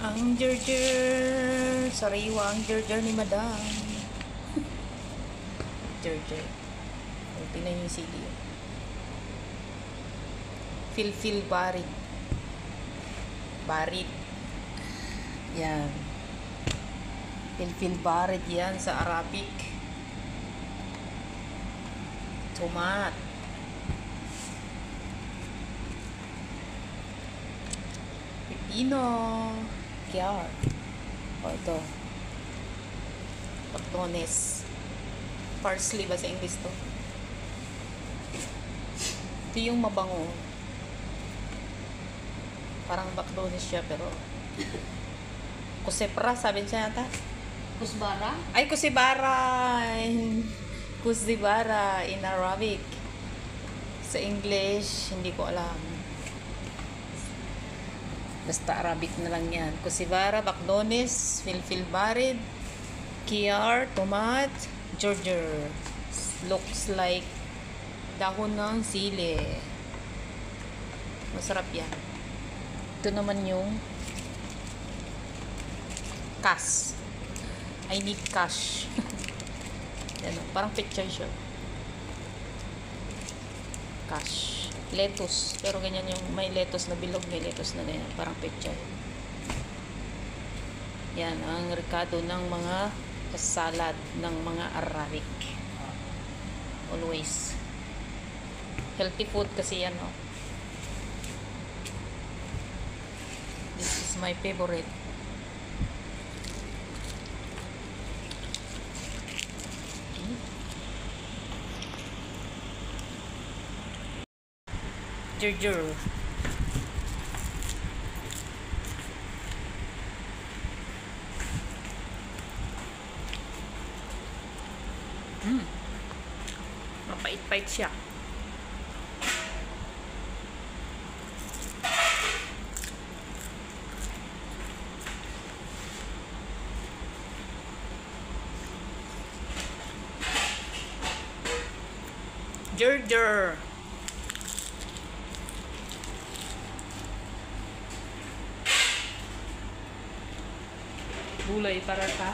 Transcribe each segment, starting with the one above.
Ang Gerger, sariwa ang Gerger ni Madam. Gerger. Tingnan yung CD. Fil barit. Barit. Yan. Fil barit yan sa Arabic. Tomat. Pipino. Kiar. O ito. Bactones. Parsley ba sa English to? Ito yung mabango. Parang bactones siya pero kusepra sabi siya yata. Kusbara? Ay, kusibara. Kusibara in Arabic. Sa English, hindi ko alam. Basta Arabic na lang yan. Kusibara, bacdones, filfil barid, kiar, tomat, Gerger. Looks like dahon ng sili. Masarap yan. Ito naman yung kas. I need cash. Yan, parang picture siya. Cash. Lettuce. Pero ganyan yung may lettuce na bilog, may lettuce na ganyan. Parang picture. Yan, ang rekado ng mga salad ng mga Arabic. Always. Healthy food kasi yan, no? This is my favorite. Gerger. Mapait-pait siya. Gerger. Gulay para sa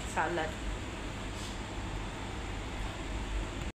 salad.